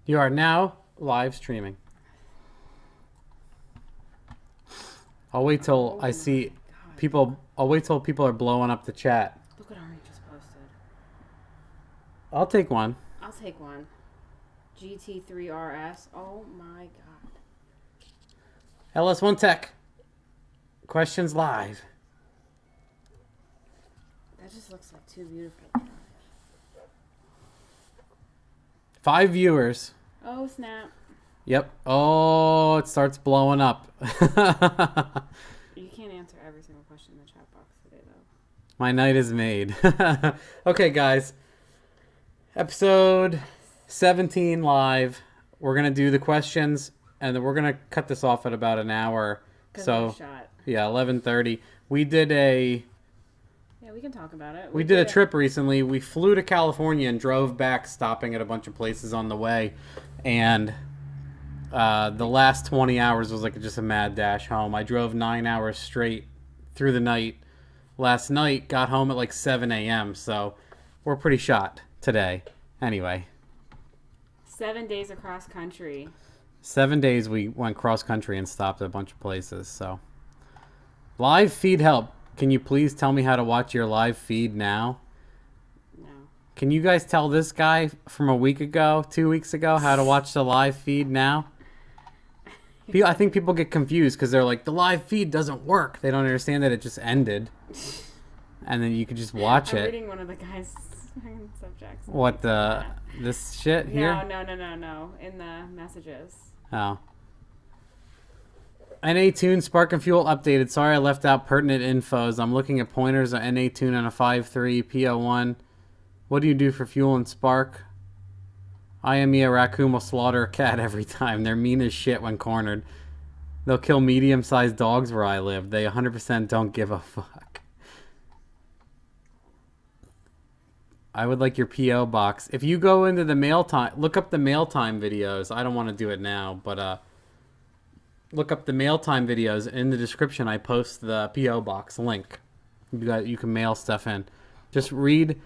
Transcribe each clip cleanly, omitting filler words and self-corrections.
You are now live streaming. I'll wait till I see people. I'll wait till people are blowing up the chat. Look what Ari just posted. I'll take one. I'll take one. GT3RS. Oh my god. LS1 Tech. Questions live. That just looks like too beautiful. 5 viewers. Oh snap. Yep. Oh, it starts blowing up. You can't answer every single question in the chat box today, though. My night is made. Okay, guys. Episode 17 live. We're going to do the questions, and then we're going to cut this off at about an hour. So, yeah, 11:30. We did a... Yeah, we can talk about it. We did a trip recently. We flew to California and drove back, stopping at a bunch of places on the way. And... the last 20 hours was like just a mad dash home. I drove 9 hours straight through the night last night, got home at like 7 a.m. So we're pretty shot today. Anyway. 7 days across country. 7 days we went cross country and stopped at a bunch of places. So live feed help. Can you please tell me how to watch your live feed now? No. Can you guys tell this guy from a week ago, 2 weeks ago, how to watch the live feed now? I think people get confused because they're like, the live feed doesn't work. They don't understand that it just ended. And then you could just watch it. I'm reading one of the guy's subjects. What, this shit here? No. In the messages. Oh. NA Tune Spark and Fuel updated. Sorry I left out pertinent infos. I'm looking at pointers on NA Tune on a 5.3 PO1. What do you do for fuel and spark? IME, a raccoon will slaughter a cat every time. They're mean as shit when cornered. They'll kill medium-sized dogs where I live. They 100% don't give a fuck. I would like your P.O. box. If you go into the mail time, look up the mail time videos. I don't want to do it now, but look up the mail time videos. In the description, I post the P.O. box link. You can mail stuff in. Just read.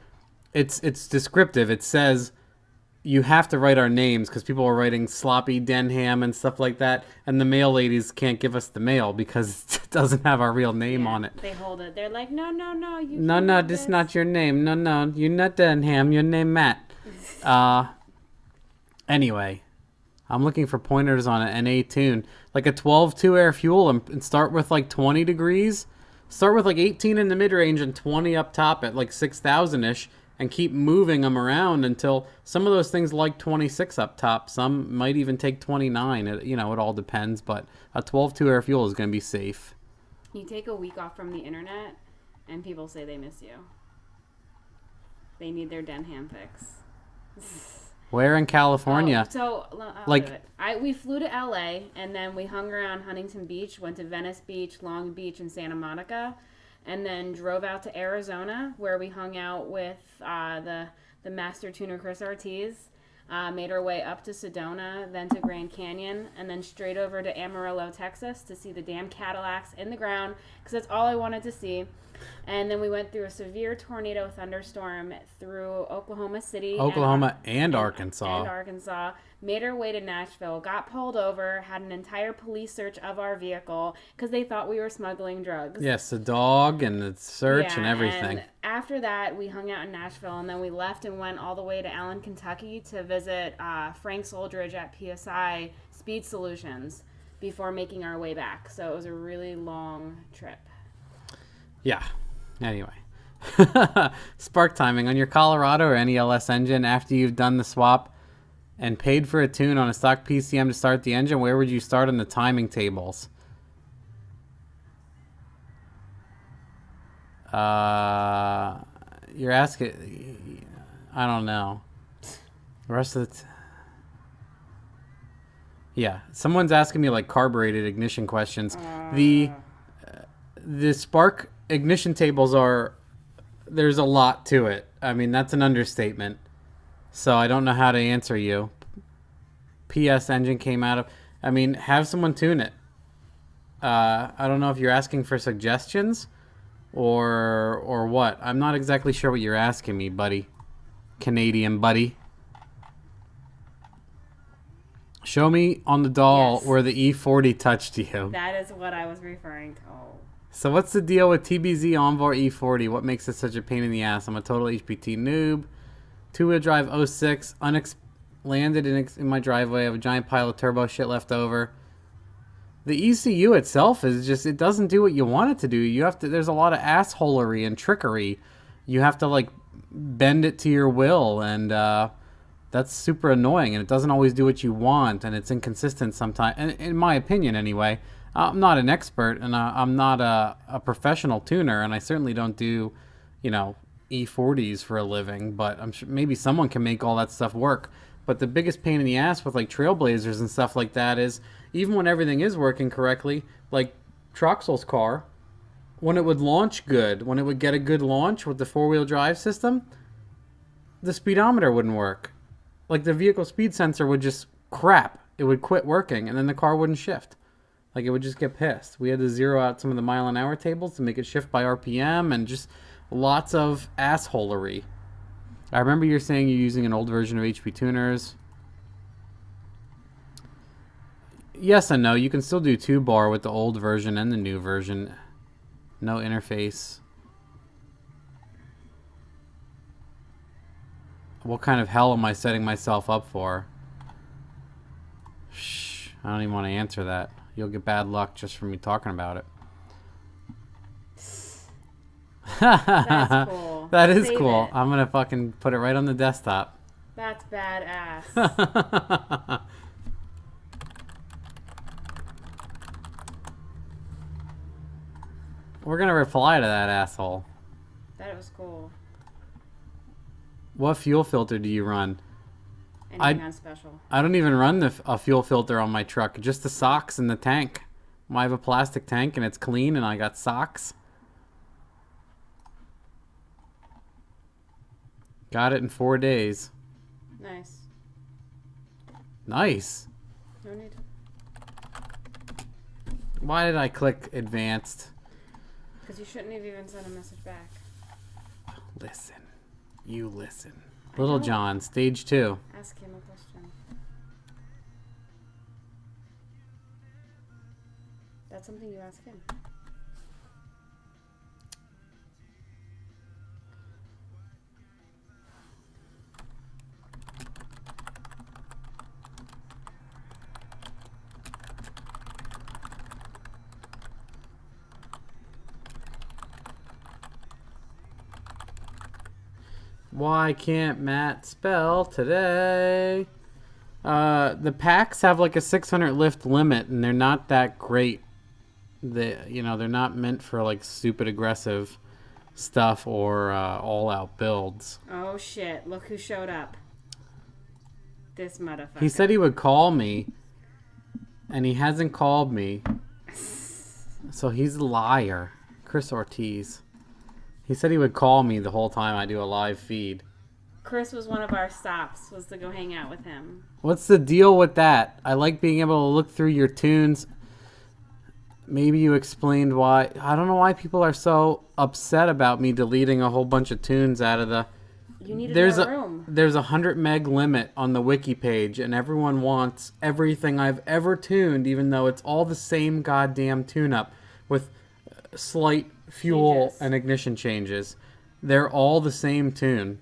It's descriptive. It says you have to write our names because people are writing sloppy Denham and stuff like that, and the mail ladies can't give us the mail because it doesn't have our real name on it. They hold it. They're like, no, this is not your name. No, you're not Denham. Your name Matt. Anyway, I'm looking for pointers on an NA Tune, like a 12.2 air fuel, and start with like 20 degrees. Start with like 18 in the mid range and 20 up top at like 6,000 ish. And keep moving them around until some of those things like 26 up top. Some might even take 29. It all depends. But a 12.2 air fuel is going to be safe. You take a week off from the internet, and people say they miss you. They need their Denham fix. Where in California? We flew to LA, and then we hung around Huntington Beach, went to Venice Beach, Long Beach, and Santa Monica. And then drove out to Arizona, where we hung out with the master tuner Chris Ortiz. Made our way up to Sedona, then to Grand Canyon, and then straight over to Amarillo, Texas, to see the damn Cadillacs in the ground, because that's all I wanted to see. And then we went through a severe tornado thunderstorm through Oklahoma City. And Arkansas. Made our way to Nashville, got pulled over, had an entire police search of our vehicle because they thought we were smuggling drugs. Yes, the dog and the search and everything. And after that, we hung out in Nashville, and then we left and went all the way to Allen, Kentucky to visit Frank Soldridge at PSI Speed Solutions before making our way back. So it was a really long trip. Yeah. Anyway. Spark timing on your Colorado or any LS engine after you've done the swap and paid for a tune on a stock PCM to start the engine, where would you start on the timing tables? You're asking... I don't know. The rest of the... Yeah. Someone's asking me like carbureted ignition questions. The spark ignition tables are... There's a lot to it. I mean, that's an understatement. So I don't know how to answer you. PS engine came out of... I mean, have someone tune it. I don't know if you're asking for suggestions or what. I'm not exactly sure what you're asking me, buddy. Canadian buddy. Show me on the doll Yes. where the E40 touched you. That is what I was referring to. Oh. So what's the deal with TBZ Envor E40? What makes it such a pain in the ass? I'm a total HPT noob. Two-wheel drive 06. Landed in my driveway. I have a giant pile of turbo shit left over. The ECU itself is just, it doesn't do what you want it to do. You have to, there's a lot of assholery and trickery. You have to like bend it to your will, and that's super annoying, and it doesn't always do what you want, and it's inconsistent sometimes, and in my opinion anyway. I'm not an expert, and I'm not a professional tuner, and I certainly don't do, E40s for a living, but I'm sure maybe someone can make all that stuff work. But the biggest pain in the ass with like Trailblazers and stuff like that is, even when everything is working correctly, like Troxel's car, when it would launch good, when it would get a good launch with the four-wheel drive system, the speedometer wouldn't work. Like the vehicle speed sensor would just crap. It would quit working, and then the car wouldn't shift. Like it would just get pissed. We had to zero out some of the mile-an-hour tables to make it shift by RPM, and just lots of assholery. I remember you're saying you're using an old version of HP tuners. Yes and no. You can still do 2-bar with the old version and the new version. No interface. What kind of hell am I setting myself up for? Shh. I don't even want to answer that. You'll get bad luck just from me talking about it. That's cool. That is Save cool. it. I'm going to fucking put it right on the desktop. That's badass. We're going to reply to that asshole. That was cool. What fuel filter do you run? Anything on special. I don't even run a fuel filter on my truck. Just the socks and the tank. I have a plastic tank and it's clean, and I got socks. Got it in 4 days. Nice. Nice. No need. Why did I click advanced? Because you shouldn't have even sent a message back. Listen. You listen. Little know. John, stage 2. Ask him a question. That's something you ask him. Why can't Matt spell today? The packs have like a 600 lift limit, and they're not that great. They're not meant for like stupid aggressive stuff or all-out builds. Oh shit, look who showed up. This motherfucker. He said he would call me, and he hasn't called me. So he's a liar. Chris Ortiz. He said he would call me the whole time I do a live feed. Chris was one of our stops, was to go hang out with him. What's the deal with that? I like being able to look through your tunes. Maybe you explained why. I don't know why people are so upset about me deleting a whole bunch of tunes out of the... You needed There's more a room. there's a 100 meg limit on the wiki page, and everyone wants everything I've ever tuned, even though it's all the same goddamn tune-up with slight fuel Changes. and ignition changes. They're all the same tune.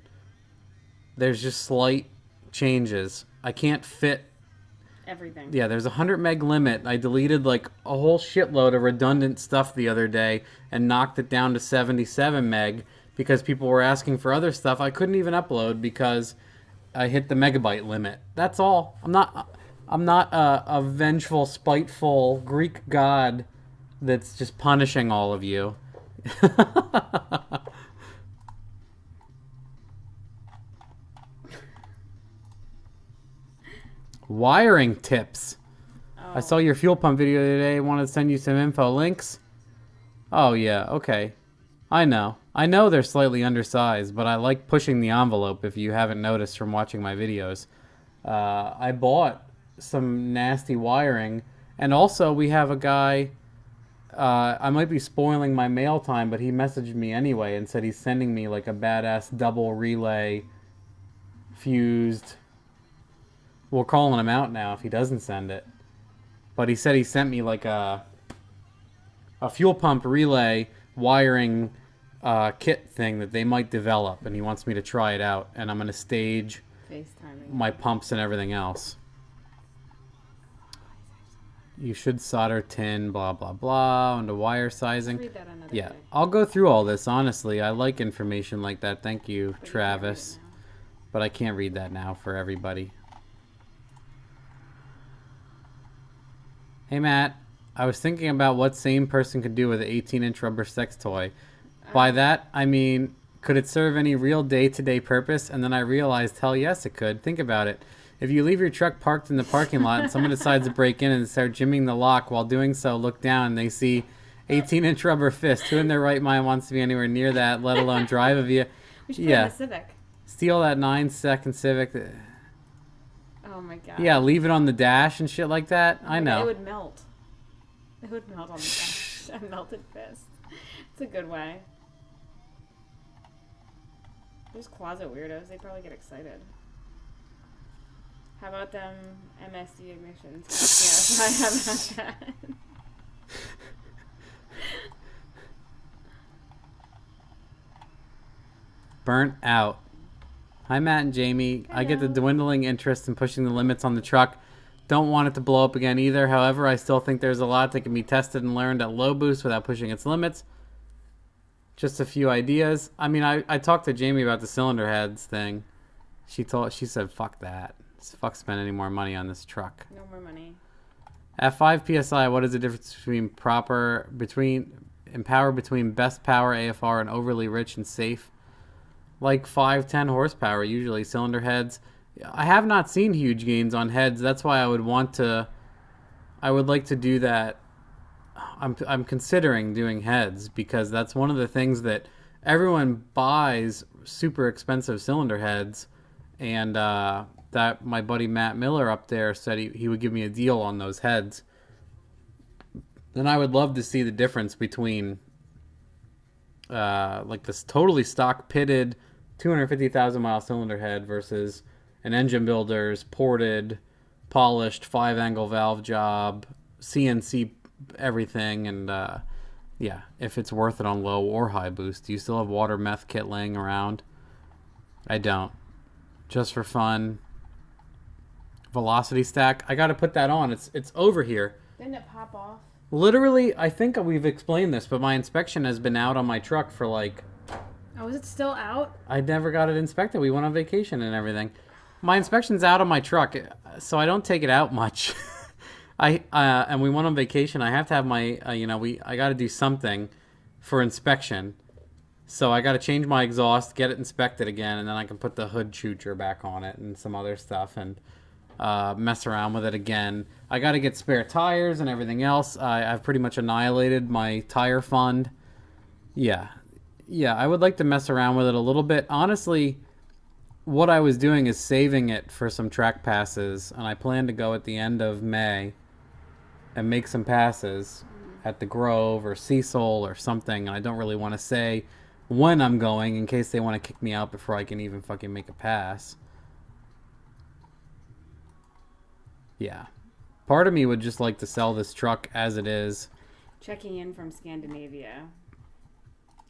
There's just slight changes. I can't fit. Everything. Yeah, there's a 100 meg limit. I deleted like a whole shitload of redundant stuff the other day and knocked it down to 77 meg because people were asking for other stuff I couldn't even upload because I hit the megabyte limit. That's all. I'm not a vengeful, spiteful Greek god that's just punishing all of you. Wiring tips. Oh. I saw your fuel pump video today. I wanted to send you some info links. Oh yeah, okay. I know they're slightly undersized, but I like pushing the envelope if you haven't noticed from watching my videos. I bought some nasty wiring, and also we have a guy, I might be spoiling my mail time, but he messaged me anyway and said he's sending me like a badass double relay fused We're calling him out now if he doesn't send it. But he said he sent me like a fuel pump relay wiring kit thing that they might develop, and he wants me to try it out, and I'm going to stage FaceTiming. my pumps and everything else. You should solder tin, blah, blah, blah, onto wire sizing. Read that another Yeah, day. I'll go through all this, honestly. I like information like that. Thank you, But you can't read it Travis. now. But I can't read that now for everybody. Hey, Matt. I was thinking about what sane person could do with an 18-inch rubber sex toy. By that, I mean, could it serve any real day-to-day purpose? And then I realized, hell yes, it could. Think about it. If you leave your truck parked in the parking lot and someone decides to break in and start jimmying the lock, while doing so, look down and they see 18-inch rubber fist. Who in their right mind wants to be anywhere near that, let alone drive a vehicle? We should put it in the Civic. Steal that 9-second Civic. Oh my god. Yeah, leave it on the dash and shit like that. I It know. would melt. It would melt on the dash. A melted fist. It's a good way. Those closet weirdos, they probably get excited. How about them MSD ignitions? Yes, I have that. Burnt out. Hi, Matt and Jamie. I get the Hello. dwindling interest in pushing the limits on the truck. Don't want it to blow up again either. However, I still think there's a lot that can be tested and learned at low boost without pushing its limits. Just a few ideas. I mean, I talked to Jamie about the cylinder heads thing. She said, fuck that. Fuck spending any more money on this truck. No more money. At 5 psi, what is the difference between power between best power AFR and overly rich and safe? Like 5-10 horsepower usually. Cylinder heads. I have not seen huge gains on heads. That's why I would like to do that. I'm considering doing heads because that's one of the things that everyone buys super expensive cylinder heads, and that my buddy Matt Miller up there said he would give me a deal on those heads. Then I would love to see the difference between like this totally stock pitted 250,000 mile cylinder head versus an engine builder's ported, polished 5-angle valve job, CNC everything, and yeah, if it's worth it on low or high boost. Do you still have water meth kit laying around? I don't. Just for fun. Velocity stack. I got to put that on. It's over here. Didn't it pop off? Literally, I think we've explained this, but my inspection has been out on my truck for like... Oh, is it still out? I never got it inspected. We went on vacation and everything. My inspection's out on my truck, so I don't take it out much. And we went on vacation. I have to have my, I got to do something for inspection. So I got to change my exhaust, get it inspected again, and then I can put the hood choocher back on it and some other stuff and mess around with it again. I got to get spare tires and everything else. I've pretty much annihilated my tire fund. Yeah, I would like to mess around with it a little bit. Honestly, what I was doing is saving it for some track passes, and I plan to go at the end of May and make some passes at the Grove or Cecil or something. And I don't really want to say when I'm going in case they want to kick me out before I can even fucking make a pass. Yeah. Part of me would just like to sell this truck as it is. Checking in from Scandinavia.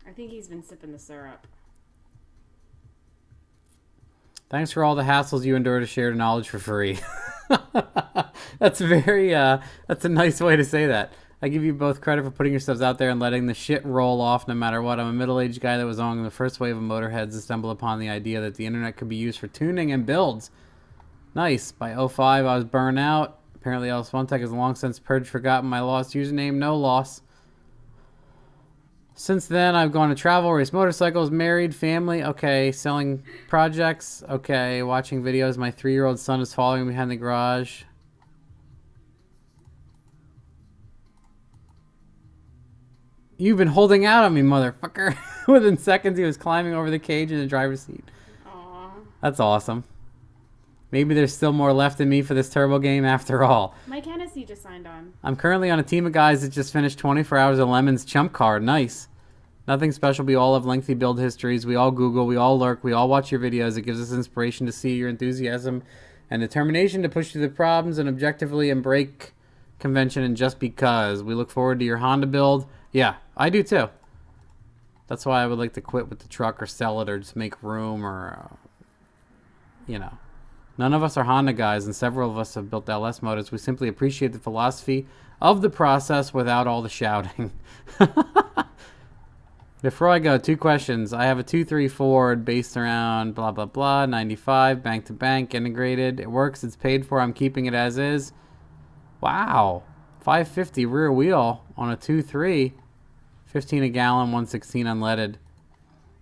I think he's been sipping the syrup. Thanks for all the hassles you endure to share knowledge for free. That's very, that's a nice way to say that. I give you both credit for putting yourselves out there and letting the shit roll off no matter what. I'm a middle-aged guy that was on the first wave of motorheads to stumble upon the idea that the internet could be used for tuning and builds. Nice. By '05, I was burnt out. Apparently, LS1 Tech has long since purged, forgotten my lost username. No loss. Since then, I've gone to travel, race motorcycles, married, family, okay, selling projects, okay, watching videos. My 3-year-old son is following me behind the garage. You've been holding out on me, motherfucker. Within seconds, he was climbing over the cage in the driver's seat. Aww. That's awesome. Maybe there's still more left in me for this turbo game after all. Mike Hennessy just signed on. I'm currently on a team of guys that just finished 24 hours of Lemon's Chump Card. Nice. Nothing special. We all have lengthy build histories. We all Google. We all lurk. We all watch your videos. It gives us inspiration to see your enthusiasm and determination to push through the problems and objectively and break convention and just because. We look forward to your Honda build. Yeah, I do too. That's why I would like to quit with the truck or sell it or just make room or, None of us are Honda guys, and several of us have built LS motors. We simply appreciate the philosophy of the process without all the shouting. Before I go, 2 questions. I have a 2.3 Ford based around blah, blah, blah, 95, bank to bank, integrated. It works. It's paid for. I'm keeping it as is. Wow. 550 rear wheel on a 2.3. 15 a gallon, 116 unleaded.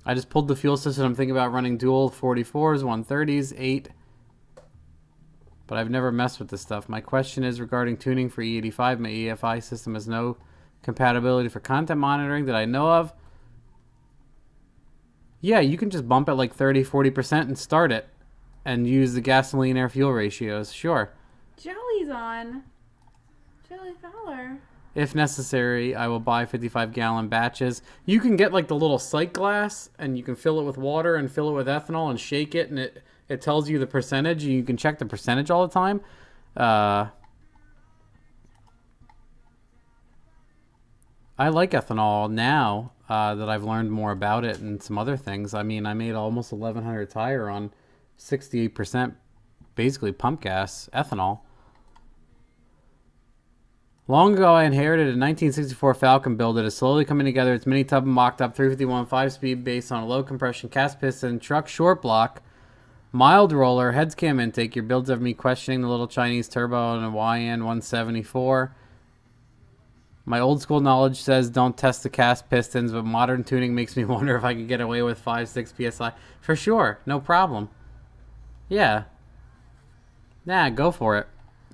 I just pulled the fuel system. I'm thinking about running dual 44s, 130s, 8. But I've never messed with this stuff. My question is regarding tuning for E85. My EFI system has no compatibility for content monitoring that I know of. Yeah, you can just bump it like 30, 40% and start it. And use the gasoline air fuel ratios. Sure. Joey's on. Joey Fowler. If necessary, I will buy 55-gallon batches. You can get like the little sight glass, and you can fill it with water and fill it with ethanol and shake it, and it tells you the percentage. You can check the percentage all the time. I like ethanol now that I've learned more about it and some other things. I mean, I made almost 1,100 tire on 68% basically pump gas ethanol. Long ago, I inherited a 1964 Falcon build that is slowly coming together. It's mini tub and mocked up 351 5-speed based on a low compression cast piston truck short block, mild roller, heads cam intake. Your builds have me questioning the little Chinese turbo and a YN 174. My old school knowledge says don't test the cast pistons, but modern tuning makes me wonder if I could get away with 5-6 PSI. For sure, no problem. Yeah. Nah, go for it.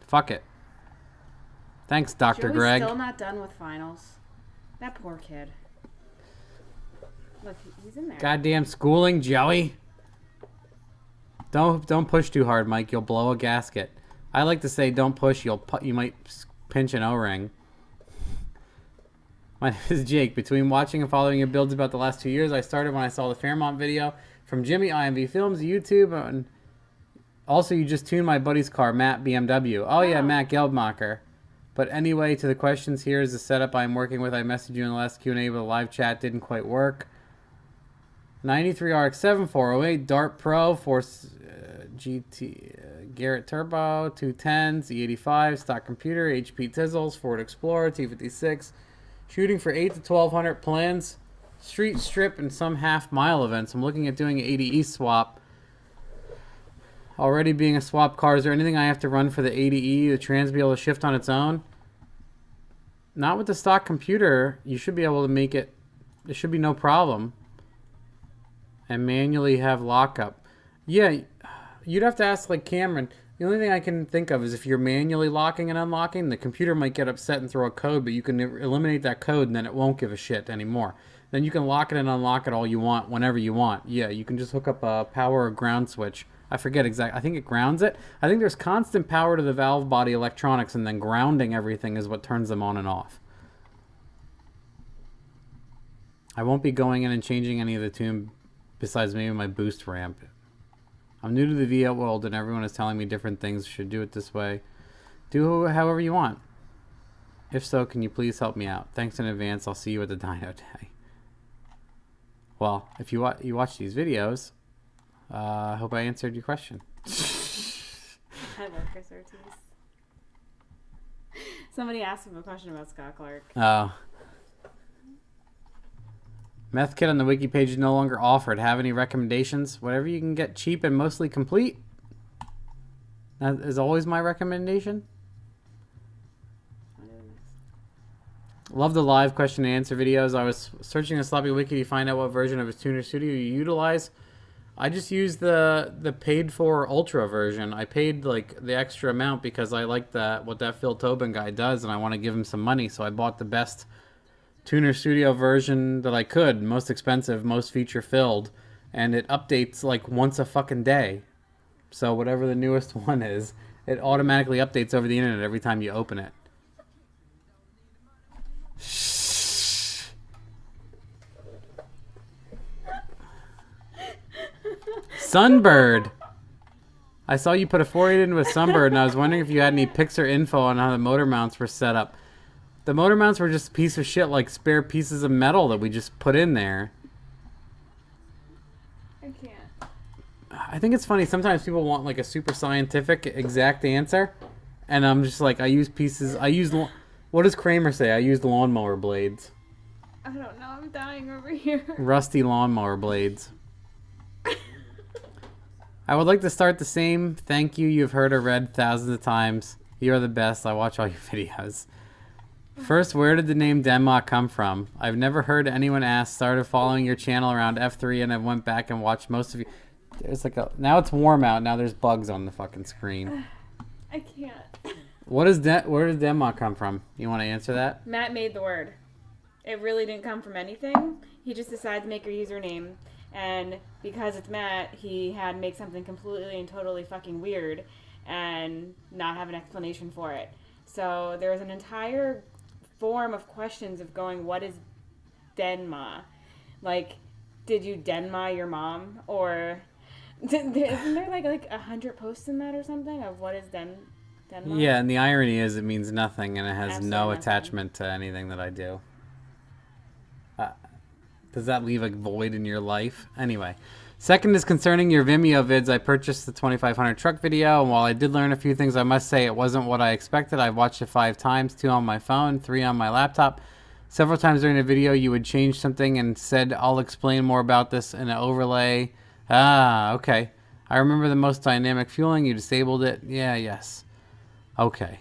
Fuck it. Thanks, Dr. Joey's Greg. Still not done with finals. That poor kid. Look, he's in there. Goddamn schooling, Joey. Don't push too hard, Mike. You'll blow a gasket. I like to say, don't push. You might pinch an O-ring. My name is Jake. Between watching and following your builds about the last 2 years, I started when I saw the Fairmont video from Jimmy IMV Films, YouTube, and also you just tuned my buddy's car, Matt BMW. Oh yeah, Matt Geldmacher. But anyway, to the questions, here is the setup I'm working with. I messaged you in the last Q&A, but the live chat didn't quite work. 93 RX-7, 408, Dart Pro, Force GT, Garrett Turbo, 210s, E85, stock computer, HP Tizzles, Ford Explorer, T56. Shooting for 8 to 1,200 plans, street strip, and some half-mile events. I'm looking at doing an 80E swap. Already being a swap car, is there anything I have to run for the 80E, the trans be able to shift on its own? Not with the stock computer. You should be able to make it. There should be no problem. And manually have lockup. Yeah, you'd have to ask like Cameron. The only thing I can think of is if you're manually locking and unlocking, the computer might get upset and throw a code, but you can eliminate that code and then it won't give a shit anymore. Then you can lock it and unlock it all you want whenever you want. Yeah, you can just hook up a power or ground switch. I forget exactly. I think it grounds it. I think there's constant power to the valve body electronics, and then grounding everything is what turns them on and off. I won't be going in and changing any of the tune besides maybe my boost ramp. I'm new to the V8 world, and everyone is telling me different things. Should do it this way. Do however you want. If so, can you please help me out? Thanks in advance. I'll see you at the dyno day. Well, if you watch these videos, I hope I answered your question. I love Chris Ortiz. Somebody asked him a question about Scott Clark. Oh. Meth kit on the wiki page is no longer offered. Have any recommendations? Whatever you can get cheap and mostly complete. That is always my recommendation. Love the live question and answer videos. I was searching the Sloppy Wiki to find out what version of his tuner studio you utilize. I just used the paid for Ultra version. I paid like the extra amount because I like what that Phil Tobin guy does, and I want to give him some money. So I bought the best tuner studio version that I could, most expensive, most feature filled, and it updates like once a fucking day. So whatever the newest one is, it automatically updates over the internet every time you open it. Sunbird. I saw you put a 4.8 into a Sunbird, and I was wondering if you had any pics or info on how the motor mounts were set up. The motor mounts were just a piece of shit, like spare pieces of metal that we just put in there. I can't. I think it's funny. Sometimes people want like a super scientific, exact answer, and I'm just like, I use pieces. What does Kramer say? I used lawnmower blades. I don't know. I'm dying over here. Rusty lawnmower blades. I would like to start the same. Thank you. You've heard or read thousands of times. You are the best. I watch all your videos. First, where did the name Denmark come from? I've never heard anyone ask. Started following your channel around F3, and I went back and watched most of you. There's like now it's warm out. Now there's bugs on the fucking screen. I can't. Where does Denmark come from? You want to answer that? Matt made the word. It really didn't come from anything. He just decided to make a username. And because it's Matt, he had to make something completely and totally fucking weird and not have an explanation for it. So there was an entire form of questions of going, what is Denma? Like, did you Denma your mom? Or isn't there like 100 posts in that or something of what is Denma? Yeah, and the irony is it means nothing, and it has Absolutely no nothing. attachment to anything that I do. Does that leave a void in your life? Anyway. Second is concerning your Vimeo vids. I purchased the 2500 truck video, and while I did learn a few things, I must say it wasn't what I expected. I've watched it 5 times, 2 on my phone, 3 on my laptop. Several times during the video, you would change something and said, I'll explain more about this in an overlay. Ah, okay. I remember the most dynamic fueling. You disabled it. Yeah, yes. Okay.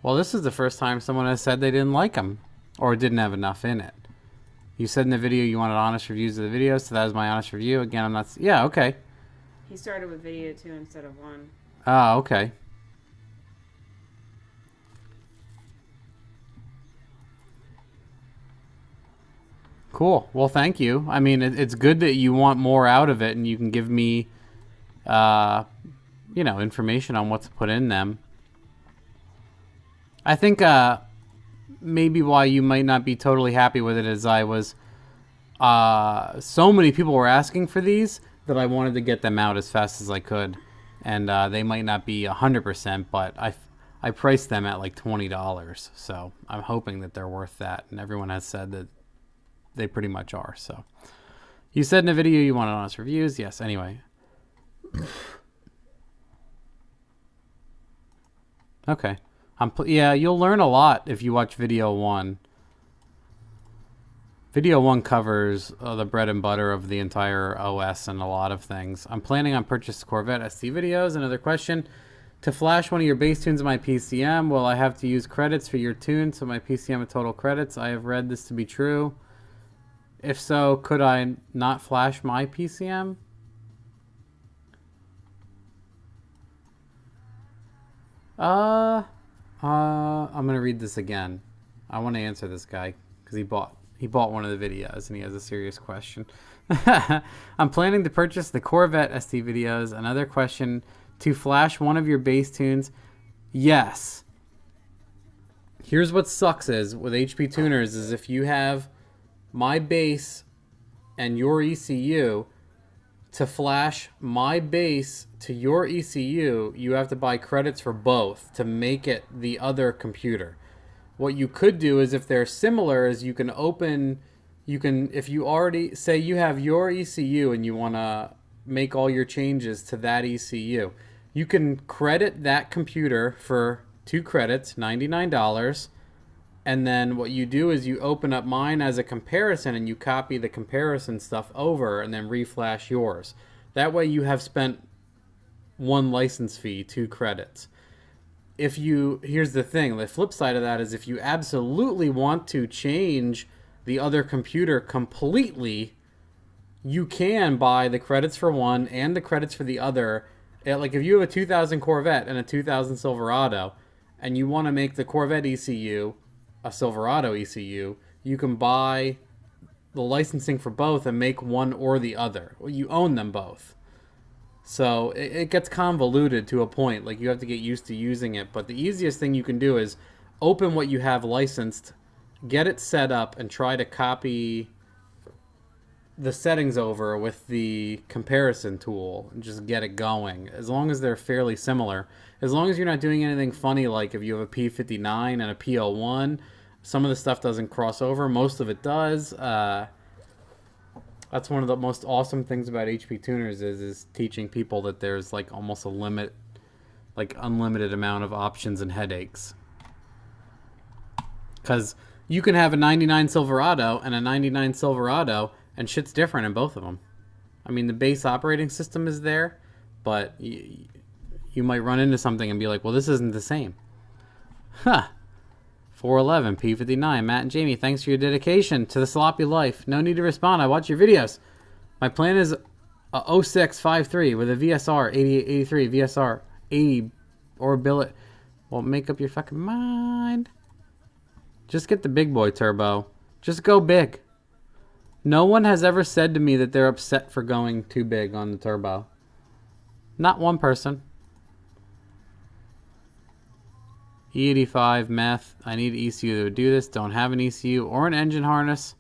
Well, this is the first time someone has said they didn't like them or didn't have enough in it. You said in the video you wanted honest reviews of the video, so that is my honest review. Again, I'm not... Yeah, okay. He started with video 2 instead of 1. Ah, okay. Cool. Well, thank you. I mean, it's good that you want more out of it, and you can give me, information on what to put in them. I think maybe why you might not be totally happy with it is I was... so many people were asking for these that I wanted to get them out as fast as I could. And they might not be 100%, but I priced them at like $20. So I'm hoping that they're worth that. And everyone has said that they pretty much are. So you said in the video you wanted honest reviews. Yes, anyway. Okay. Yeah, you'll learn a lot if you watch video 1. Video 1 covers the bread and butter of the entire OS and a lot of things. I'm planning on purchasing Corvette ST videos. Another question. To flash one of your bass tunes in my PCM, will I have to use credits for your tune so my PCM with total credits? I have read this to be true. If so, could I not flash my PCM? I'm going to read this again. I want to answer this guy because he bought one of the videos and he has a serious question. I'm planning to purchase the Corvette ST videos. Another question. To flash one of your bass tunes. Yes. Here's what sucks is with HP tuners is if you have my bass and your ECU, to flash my bass to your ECU, you have to buy credits for both to make it the other computer. What you could do is if they're similar is if you already say you have your ECU and you want to make all your changes to that ECU, you can credit that computer for 2 credits, $99. And then what you do is you open up mine as a comparison and you copy the comparison stuff over and then reflash yours. That way you have spent 1 license fee, 2 credits. Here's the thing, the flip side of that is if you absolutely want to change the other computer completely, you can buy the credits for one and the credits for the other. Like if you have a 2000 Corvette and a 2000 Silverado and you want to make the Corvette ECU a Silverado ECU, you can buy the licensing for both and make one or the other. Well, you own them both. So it gets convoluted to a point. Like you have to get used to using it. But the easiest thing you can do is open what you have licensed, get it set up, and try to copy the settings over with the comparison tool and just get it going. As long as they're fairly similar. As long as you're not doing anything funny, like if you have a P59 and a P01, some of the stuff doesn't cross over. Most of it does. That's one of the most awesome things about HP tuners is teaching people that there's like almost a limit, like unlimited amount of options and headaches. Because you can have a 99 Silverado and a 99 Silverado, and shit's different in both of them. I mean, the base operating system is there, but you might run into something and be like, well, this isn't the same. Huh. 411, P59, Matt and Jamie, thanks for your dedication to the sloppy life. No need to respond. I watch your videos. My plan is a 0653 with a VSR 8883, VSR 80 or billet. Well, make up your fucking mind. Just get the big boy turbo. Just go big. No one has ever said to me that they're upset for going too big on the turbo. Not one person. E85 meth. I need ECU to do this. Don't have an ECU or an engine harness.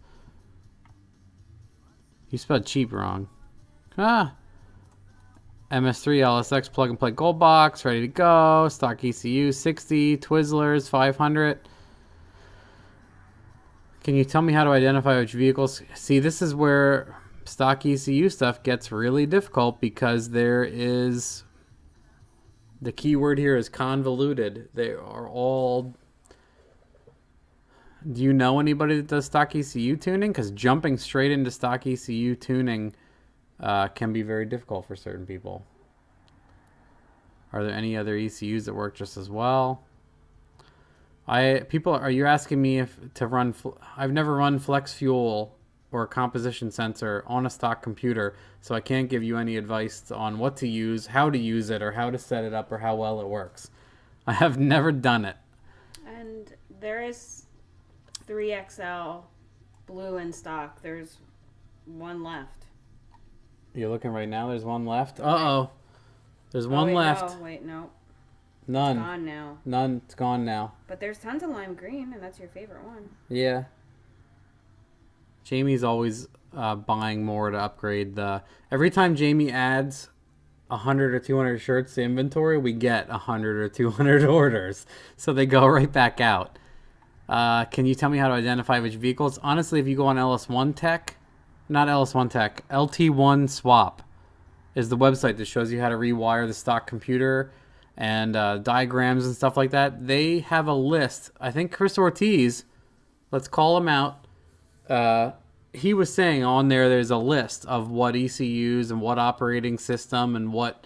You spelled cheap wrong. Ah. MS3 LSX plug and play gold box. Ready to go. Stock ECU 60. Twizzlers 500. Can you tell me how to identify which vehicles? See, this is where stock ECU stuff gets really difficult because there is... The key word here is convoluted. They are all... Do you know anybody that does stock ECU tuning? Because jumping straight into stock ECU tuning can be very difficult for certain people. Are there any other ECUs that work just as well? Are you asking me if to run... I've never run flex fuel or a composition sensor on a stock computer, so I can't give you any advice on what to use, how to use it, or how to set it up, or how well it works. I have never done it. And there is 3XL blue in stock. There's one left. You're looking right now? There's one left? Uh-oh. There's one left. No, wait, no. None. It's gone now. None. It's gone now. But there's tons of lime green, and that's your favorite one. Yeah. Jamie's always buying more to upgrade the... Every time Jamie adds 100 or 200 shirts to inventory, we get 100 or 200 orders. So they go right back out. Can you tell me how to identify which vehicles? Honestly, if you go on LS1 Tech, not LS1 Tech, LT1 Swap is the website that shows you how to rewire the stock computer and diagrams and stuff like that. They have a list. I think Chris Ortiz, let's call him out. He was saying on there's a list of what ECUs and what operating system and what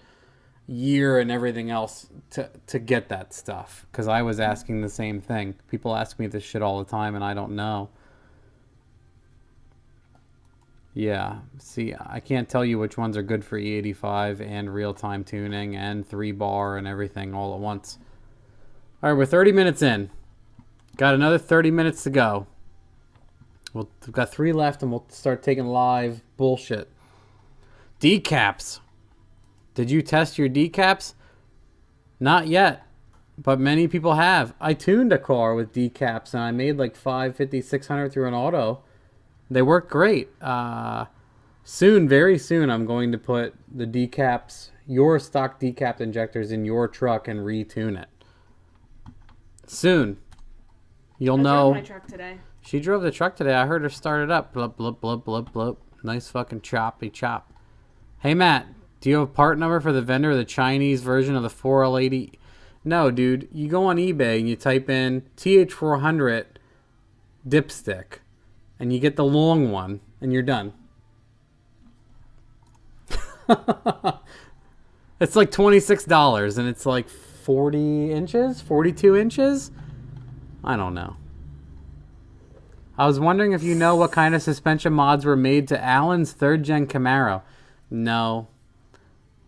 year and everything else to get that stuff. Because I was asking the same thing. People ask me this shit all the time and I don't know. Yeah, see, I can't tell you which ones are good for E85 and real-time tuning and 3-bar and everything all at once. All right, we're 30 minutes in. Got another 30 minutes to go. We've got 3 left and we'll start taking live bullshit. Decaps. Did you test your decaps? Not yet, but many people have. I tuned a car with decaps and I made like 550, 600 through an auto. They work great. Soon, very soon, I'm going to put the decaps, your stock decapped injectors in your truck and retune it. Soon. You'll know. I drove my truck today. She drove the truck today. I heard her start it up. Blup, blup, blup, blup, blup. Nice fucking choppy chop. Hey, Matt, do you have a part number for the vendor of the Chinese version of the 4L80? No, dude. You go on eBay and you type in TH400 dipstick. And you get the long one, and you're done. It's like $26, and it's like 40 inches? 42 inches? I don't know. I was wondering if you know what kind of suspension mods were made to Alan's 3rd-gen Camaro. No.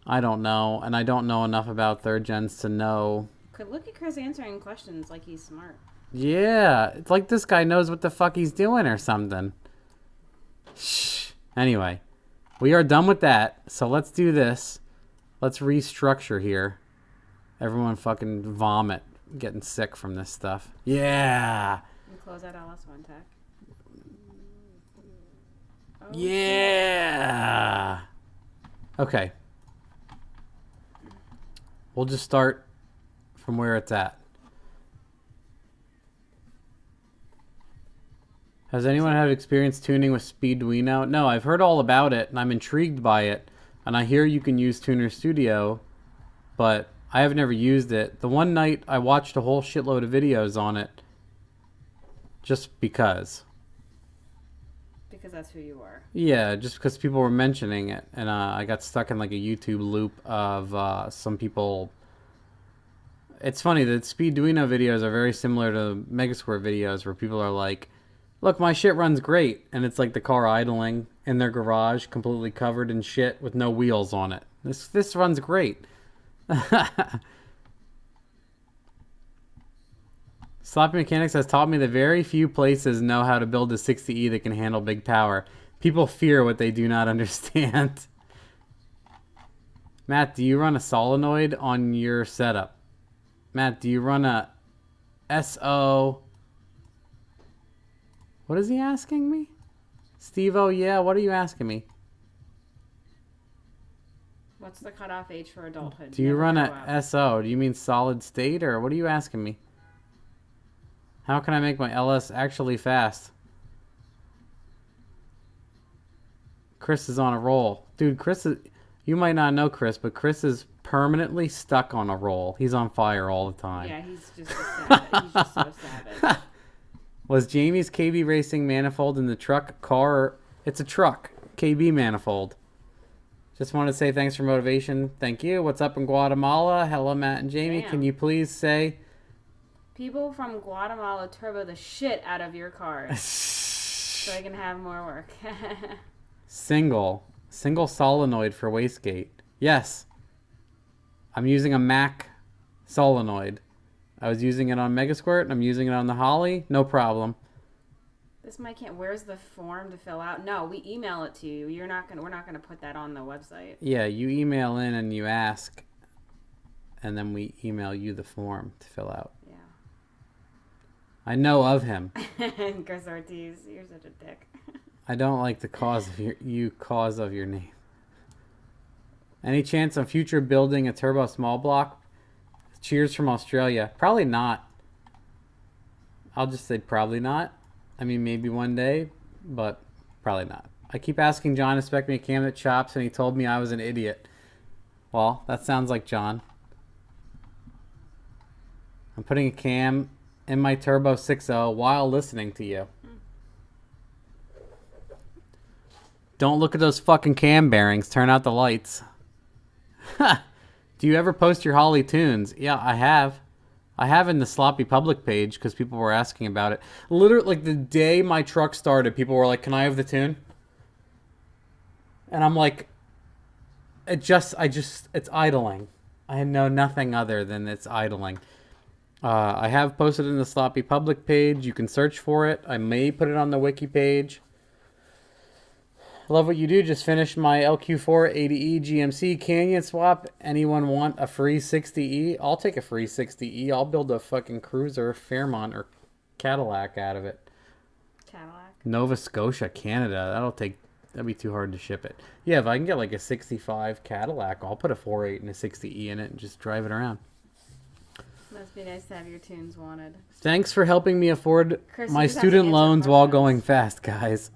I don't know, and I don't know enough about 3rd-gens to know. Look at Chris answering questions like he's smart. Yeah, it's like this guy knows what the fuck he's doing or something. Shh. Anyway, we are done with that. So let's do this. Let's restructure here. Everyone fucking vomit. Getting sick from this stuff. Yeah. You close out LS1 Tech. Oh, Yeah. Okay. We'll just start from where it's at. Has anyone had experience tuning with Speeduino? No, I've heard all about it, and I'm intrigued by it. And I hear you can use Tuner Studio, but I have never used it. The one night I watched a whole shitload of videos on it, just because. Because that's who you are. Yeah, just because people were mentioning it, and I got stuck in like a YouTube loop of some people. It's funny that Speeduino videos are very similar to Megasquirt videos, where people are like, "Look, my shit runs great," and it's like the car idling in their garage, completely covered in shit with no wheels on it. This runs great. Sloppy Mechanics has taught me that very few places know how to build a 60E that can handle big power. People fear what they do not understand. Matt, do you run a solenoid on your setup? Matt, do you run a SO? What is he asking me? Steve-O, yeah, what are you asking me? What's the cutoff age for adulthood? Do you Never run grow a up. SO? Do you mean solid state, or what are you asking me? How can I make my LS actually fast? Chris is on a roll. Dude, Chris is... You might not know Chris, but Chris is permanently stuck on a roll. He's on fire all the time. Yeah, he's just a savage. He's just so savage. Was Jamie's KB Racing manifold in the truck car? It's a truck. KB manifold. Just want to say thanks for motivation. Thank you. What's up in Guatemala? Hello, Matt and Jamie. Damn. Can you please say... People from Guatemala turbo the shit out of your cars so I can have more work. Single solenoid for wastegate. Yes. I'm using a Mac solenoid. I was using it on Megasquirt, and I'm using it on the Holly. No problem. This mic can't. Where's the form to fill out? No, we email it to you. We're not gonna put that on the website. Yeah, you email in and you ask, and then we email you the form to fill out. Yeah. I know of him. Chris Ortiz, you're such a dick. I don't like the cause of your name. Any chance on future building a turbo small block? Cheers from Australia. Probably not. I'll just say probably not. I mean, maybe one day, but probably not. I keep asking John to spec me a cam that chops, and he told me I was an idiot. Well, that sounds like John. I'm putting a cam in my Turbo 6.0 while listening to you. Don't look at those fucking cam bearings. Turn out the lights. Do you ever post your Holly tunes? Yeah, I have. I have in the Sloppy Public page because people were asking about it. Literally, like the day my truck started, people were like, "Can I have the tune?" And I'm like, it's idling. I know nothing other than it's idling. I have posted in the Sloppy Public page. You can search for it. I may put it on the wiki page. Love what you do. Just finished my LQ4 80E GMC Canyon swap. Anyone want a free 60E? I'll take a free 60E. I'll build a fucking Cruiser, Fairmont, or Cadillac out of it. Cadillac. Nova Scotia, Canada. That'd be too hard to ship it. Yeah, if I can get like a 65 Cadillac, I'll put a 4.8 and a 60E in it and just drive it around. Must be nice to have your tunes wanted. Thanks for helping me afford Chris, my you just have to student answer loans while questions. going fast, guys.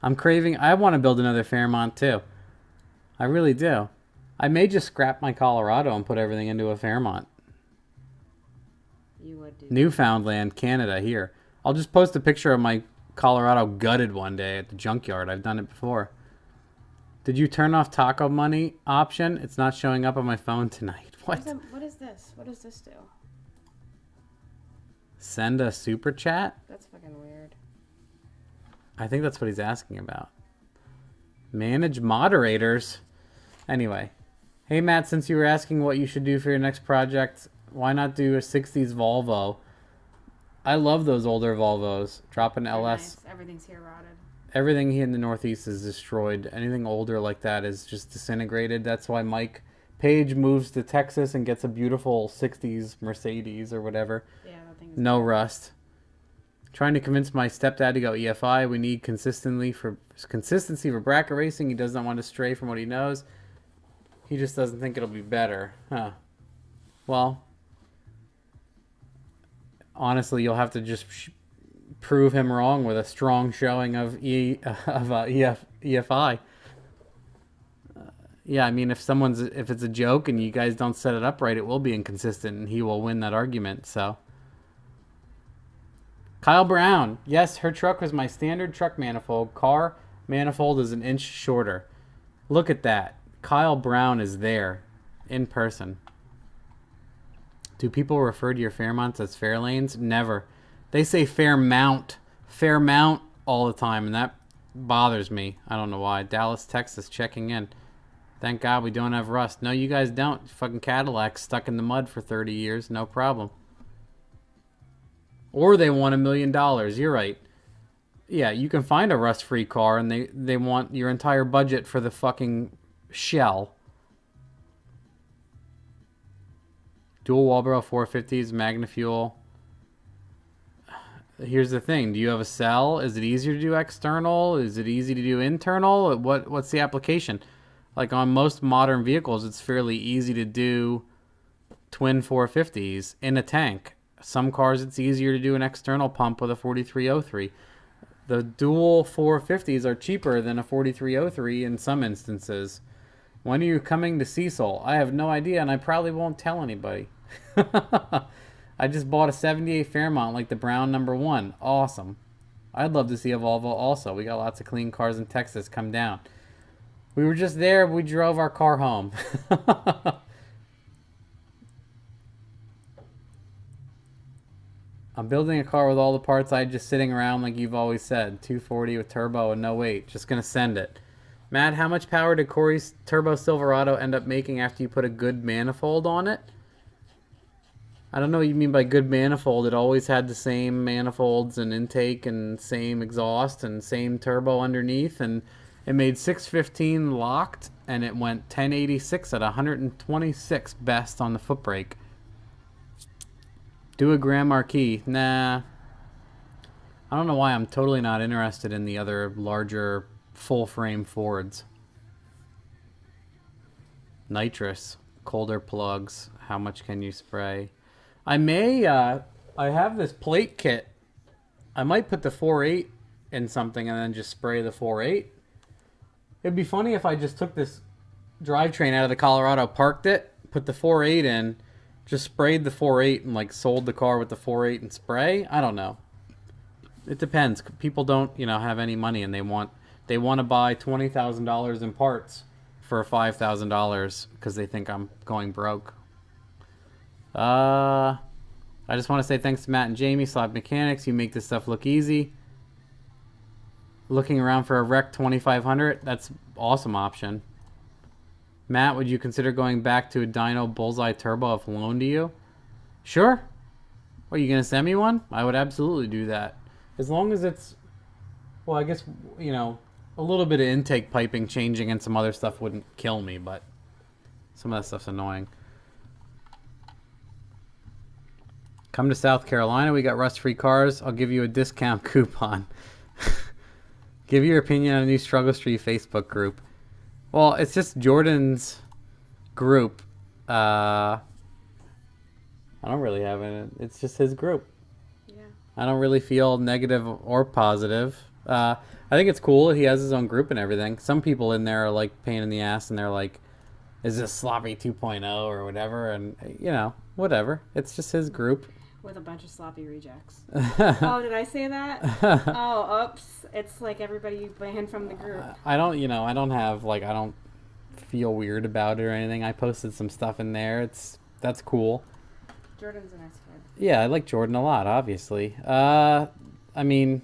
I want to build another Fairmont too. I really do. I may just scrap my Colorado and put everything into a Fairmont. You would do. Newfoundland, Canada, here. I'll just post a picture of my Colorado gutted one day at the junkyard. I've done it before. Did you turn off taco money option? It's not showing up on my phone tonight. What? What is this? What does this do? Send a super chat? That's fucking weird. I think that's what he's asking about. Manage moderators. Anyway. Hey, Matt, since you were asking what you should do for your next project, why not do a 60s Volvo? I love those older Volvos. Drop an They're LS. nice. Everything's here rotted. Everything here in the Northeast is destroyed. Anything older like that is just disintegrated. That's why Mike Page moves to Texas and gets a beautiful 60s Mercedes or whatever. Yeah, that thing is No rust. Trying to convince my stepdad to go EFI. We need consistency for bracket racing. He does not want to stray from what he knows. He just doesn't think it'll be better. Huh. Well, honestly, you'll have to just prove him wrong with a strong showing of EFI. Yeah, I mean, if it's a joke and you guys don't set it up right, it will be inconsistent, and he will win that argument. So, Kyle Brown, yes, her truck was my standard truck manifold. Car manifold is an inch shorter. Look at that. Kyle Brown is there in person. Do people refer to your Fairmonts as Fairlanes? Never. They say Fairmount all the time, and that bothers me. I don't know why. Dallas, Texas, checking in. Thank God we don't have rust. No, you guys don't. Fucking Cadillac's stuck in the mud for 30 years. No problem. Or they want $1 million. You're right. Yeah, you can find a rust-free car, and they want your entire budget for the fucking shell. Dual Walbro 450s, Magna Fuel. Here's the thing. Do you have a cell? Is it easier to do external? Is it easy to do internal? What's the application? Like on most modern vehicles, it's fairly easy to do twin 450s in a tank. Some cars, it's easier to do an external pump with a 4303. The dual 450s are cheaper than a 4303 in some instances. When are you coming to Cecil? I have no idea, and I probably won't tell anybody. I just bought a 78 Fairmont, like the brown number 1. Awesome. I'd love to see a Volvo also. We got lots of clean cars in Texas. Come down. We were just there. We drove our car home. I'm building a car with all the parts I had just sitting around like you've always said. 240 with turbo and no weight. Just going to send it. Matt, how much power did Corey's Turbo Silverado end up making after you put a good manifold on it? I don't know what you mean by good manifold. It always had the same manifolds and intake and same exhaust and same turbo underneath. And it made 615 locked, and it went 1086 at 126 best on the foot brake. Do a Grand Marquis. Nah. I don't know why I'm totally not interested in the other larger full-frame Fords. Nitrous. Colder plugs. How much can you spray? I have this plate kit. I might put the 4.8 in something and then just spray the 4.8. It'd be funny if I just took this drivetrain out of the Colorado, parked it, put the 4.8 in, just sprayed the 4.8 and like sold the car with the 4.8 and spray. I don't know. It depends. People don't, have any money, and they want to buy $20,000 in parts for $5,000 because they think I'm going broke. I just want to say thanks to Matt and Jamie, Slab Mechanics. You make this stuff look easy. Looking around for a Rec 2500, that's an awesome option. Matt, would you consider going back to a Dyno Bullseye Turbo if loaned to you? Sure. Are you going to send me one? I would absolutely do that. As long as it's, well, I guess, a little bit of intake piping changing and some other stuff wouldn't kill me, but some of that stuff's annoying. Come to South Carolina. We got rust-free cars. I'll give you a discount coupon. Give your opinion on a new Struggle Street Facebook group. Well, it's just Jordan's group. I don't really have it. It's just his group. Yeah. I don't really feel negative or positive. I think it's cool that he has his own group and everything. Some people in there are like pain in the ass, and they're like, is this sloppy 2.0 or whatever? And, whatever. It's just his group. With a bunch of sloppy rejects. Oh, did I say that? Oh, oops. It's like everybody banned from the group. I don't feel weird about it or anything. I posted some stuff in there. That's cool. Jordan's a nice kid. Yeah, I like Jordan a lot, obviously. I mean...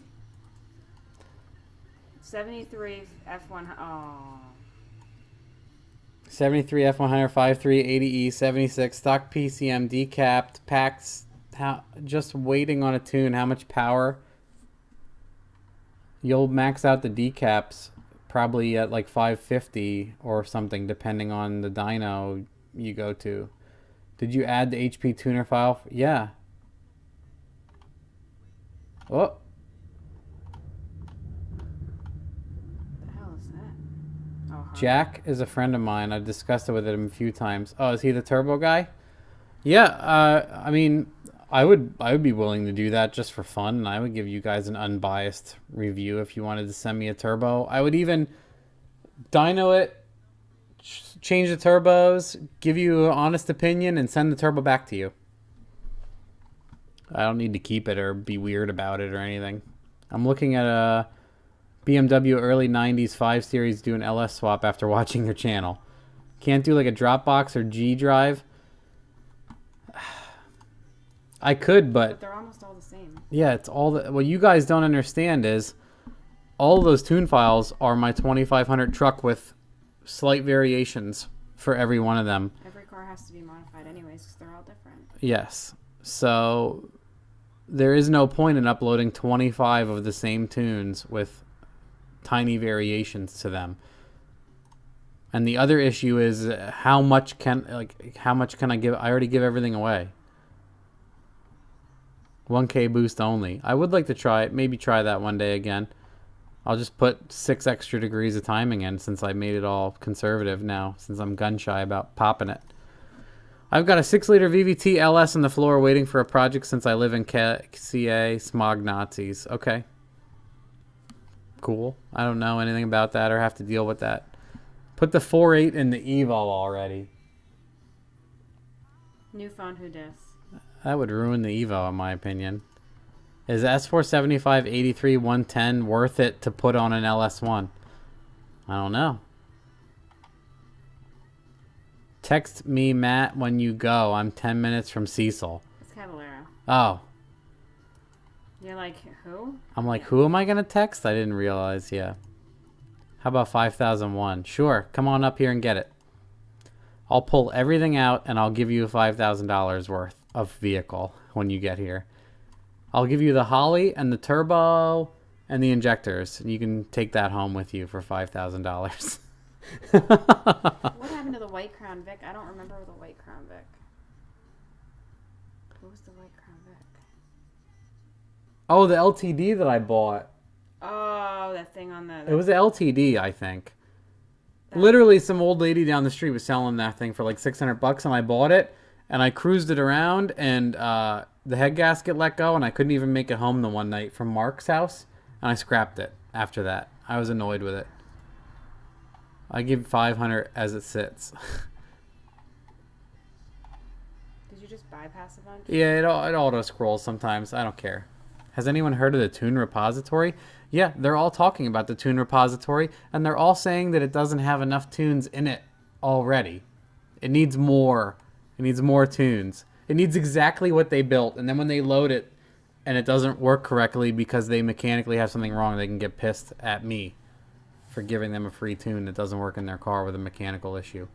73 F1... Oh... 73 F100, 53, 80E, 76, stock PCM, decapped, packs... just waiting on a tune. How much power? You'll max out the decaps probably at like 550 or something, depending on the dyno you go to. Did you add the HP tuner file? Yeah. Oh, The hell is that? Oh, Jack is a friend of mine. I've discussed it with him a few times. Oh, is he the turbo guy? Yeah, I mean, I would be willing to do that just for fun, and I would give you guys an unbiased review if you wanted to send me a turbo. I would even dyno it, change the turbos, give you an honest opinion, and send the turbo back to you. I don't need to keep it or be weird about it or anything. I'm looking at a BMW early 90s 5 Series do an LS swap after watching your channel. Can't do like a Dropbox or G drive. I could, but they're almost all the same. Yeah, it's all the. What you guys don't understand is all of those tune files are my 2500 truck with slight variations for every one of them. Every car has to be modified anyways because they're all different. Yes. So there is no point in uploading 25 of the same tunes with tiny variations to them. And the other issue is how much can I give? I already give everything away. 1K boost only. I would like to try it. Maybe try that one day again. I'll just put 6 extra degrees of timing in since I made it all conservative now, since I'm gun shy about popping it. I've got a 6-liter VVT LS on the floor waiting for a project since I live in CA. Smog Nazis. Okay. Cool. I don't know anything about that or have to deal with that. Put the 4.8 in the Evo already. New phone, who dis? That would ruin the Evo, in my opinion. Is S475 83 110 worth it to put on an LS1? I don't know. Text me, Matt, when you go. I'm 10 minutes from Cecil. It's Caballero. Oh. You're like, who? I'm like, who am I going to text? I didn't realize, yeah. How about 5001? Sure, come on up here and get it. I'll pull everything out and I'll give you $5,000 worth of vehicle when you get here. I'll give you the Holly and the turbo and the injectors, and you can take that home with you for $5,000. What happened to the White Crown Vic? I don't remember the White Crown Vic. What was the White Crown Vic? Oh, the LTD that I bought. Oh, that thing on the... It was the LTD, I think. Literally, some old lady down the street was selling that thing for like $600, and I bought it, and I cruised it around, and the head gasket let go, and I couldn't even make it home the one night from Mark's house, and I scrapped it after that. I was annoyed with it. I give $500 as it sits. Did you just bypass a bunch? Yeah, it auto scrolls sometimes. I don't care. Has anyone heard of the Tune Repository? Yeah, they're all talking about the Tune Repository, and they're all saying that it doesn't have enough tunes in it already. It needs more. It needs more tunes. It needs exactly what they built, and then when they load it and it doesn't work correctly because they mechanically have something wrong, they can get pissed at me for giving them a free tune that doesn't work in their car with a mechanical issue.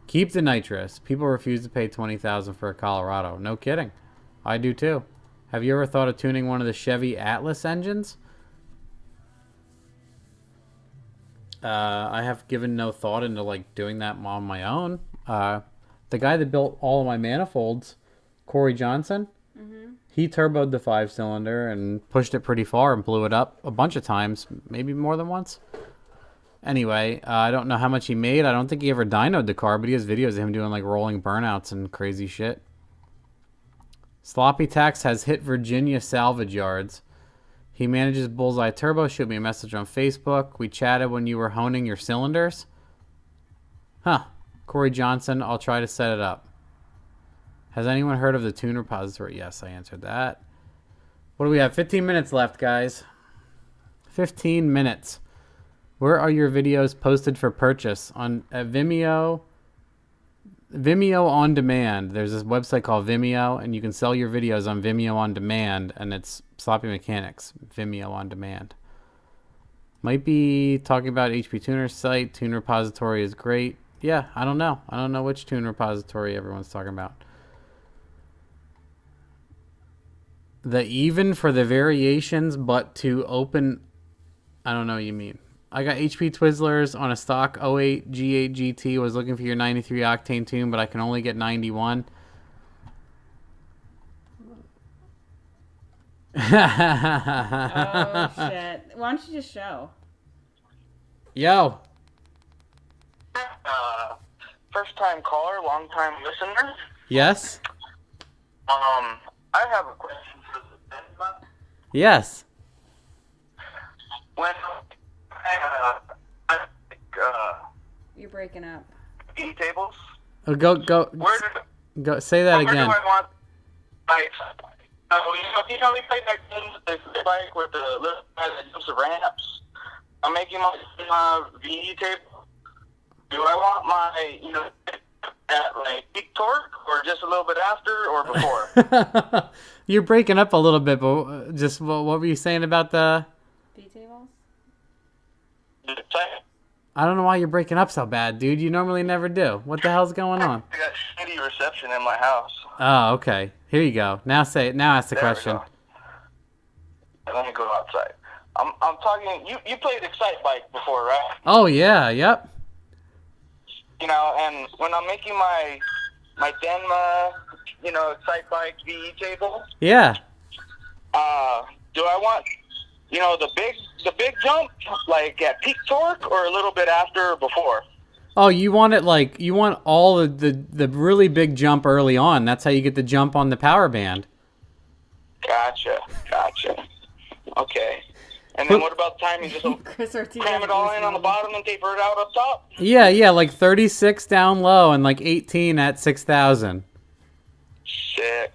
Keep the nitrous. People refuse to pay $20,000 for a Colorado. No kidding. I do too. Have you ever thought of tuning one of the Chevy Atlas engines? I have given no thought into like doing that on my own. The guy that built all of my manifolds, Corey Johnson, he turboed the 5-cylinder and pushed it pretty far and blew it up a bunch of times, maybe more than once. Anyway, I don't know how much he made. I don't think he ever dynoed the car, but he has videos of him doing like rolling burnouts and crazy shit. Sloppy Tax has hit Virginia salvage yards. He manages Bullseye Turbo. Shoot me a message on Facebook. We chatted when you were honing your cylinders. Huh. Corey Johnson, I'll try to set it up. Has anyone heard of the Tune Repository? Yes, I answered that. What do we have? 15 minutes left, guys. 15 minutes. Where are your videos posted for purchase? On Vimeo. Vimeo on demand. There's this website called Vimeo, and you can sell your videos on Vimeo on demand, and it's Sloppy Mechanics, Vimeo on demand. Might be talking about HP Tuner's site. Tune Repository is great. Yeah, I don't know. I don't know which Tune Repository everyone's talking about. The even for the variations, but to open... I don't know what you mean. I got HP Twizzlers on a stock 08 G8 GT. Was looking for your 93 octane tune, but I can only get 91. Oh shit! Why don't you just show? Yo. First time caller, long time listener. Yes? I have a question for the gentleman. Yes. When You're breaking up. E tables, Oh, go. where Go. Say that where again. do I want like you know we played that game with the bike with the little guy that jumps the ramps. I'm making my VE table. Do I want my at like peak torque or just a little bit after or before? You're breaking up a little bit, but just what were you saying about the... B tables. I don't know why you're breaking up so bad, dude. You normally never do. What the hell's going on? I got shitty reception in my house. Oh, okay. Here you go. Now ask the question. Let me go outside. I'm talking. You played Excite Bike before, right? Oh yeah, yep. And when I'm making my Denma, Excite Bike VE table. Yeah. Do I want the big jump like at peak torque or a little bit after or before? Oh, you want all the really big jump early on. That's how you get the jump on the power band. Gotcha. Okay. And then what about timing? Just Chris Ortiz cram it all in on the bottom and taper it out up top? Yeah, like 36 down low and like 18 at 6,000. Sick.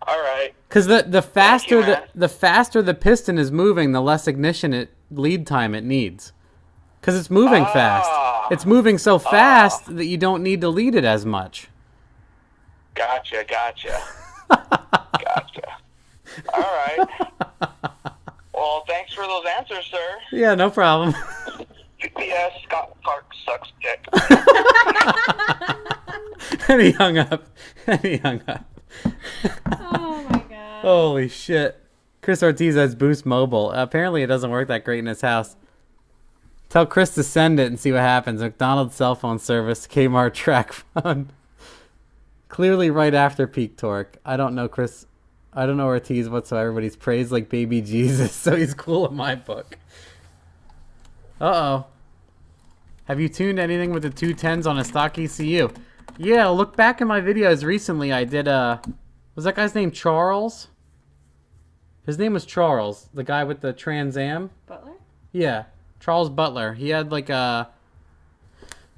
All right. Because the faster the faster the piston is moving, the less ignition lead time it needs. Because it's moving fast. It's moving so fast that you don't need to lead it as much. Gotcha. All right. Well, thanks for those answers, sir. Yeah, no problem. P.S. Scott Clark sucks dick. And he hung up. Oh my god. Holy shit. Chris Ortiz has Boost Mobile. Apparently it doesn't work that great in his house. Tell Chris to send it and see what happens. McDonald's cell phone service, Kmart track phone. Clearly right after peak torque. I don't know Ortiz whatsoever, but he's praised like baby Jesus, so he's cool in my book. Uh-oh. Have you tuned anything with the 210s on a stock ECU? Yeah, look back in my videos recently. I did, was that guy's name Charles? His name was Charles, the guy with the Trans Am. Butler? Yeah, Charles Butler. He had like a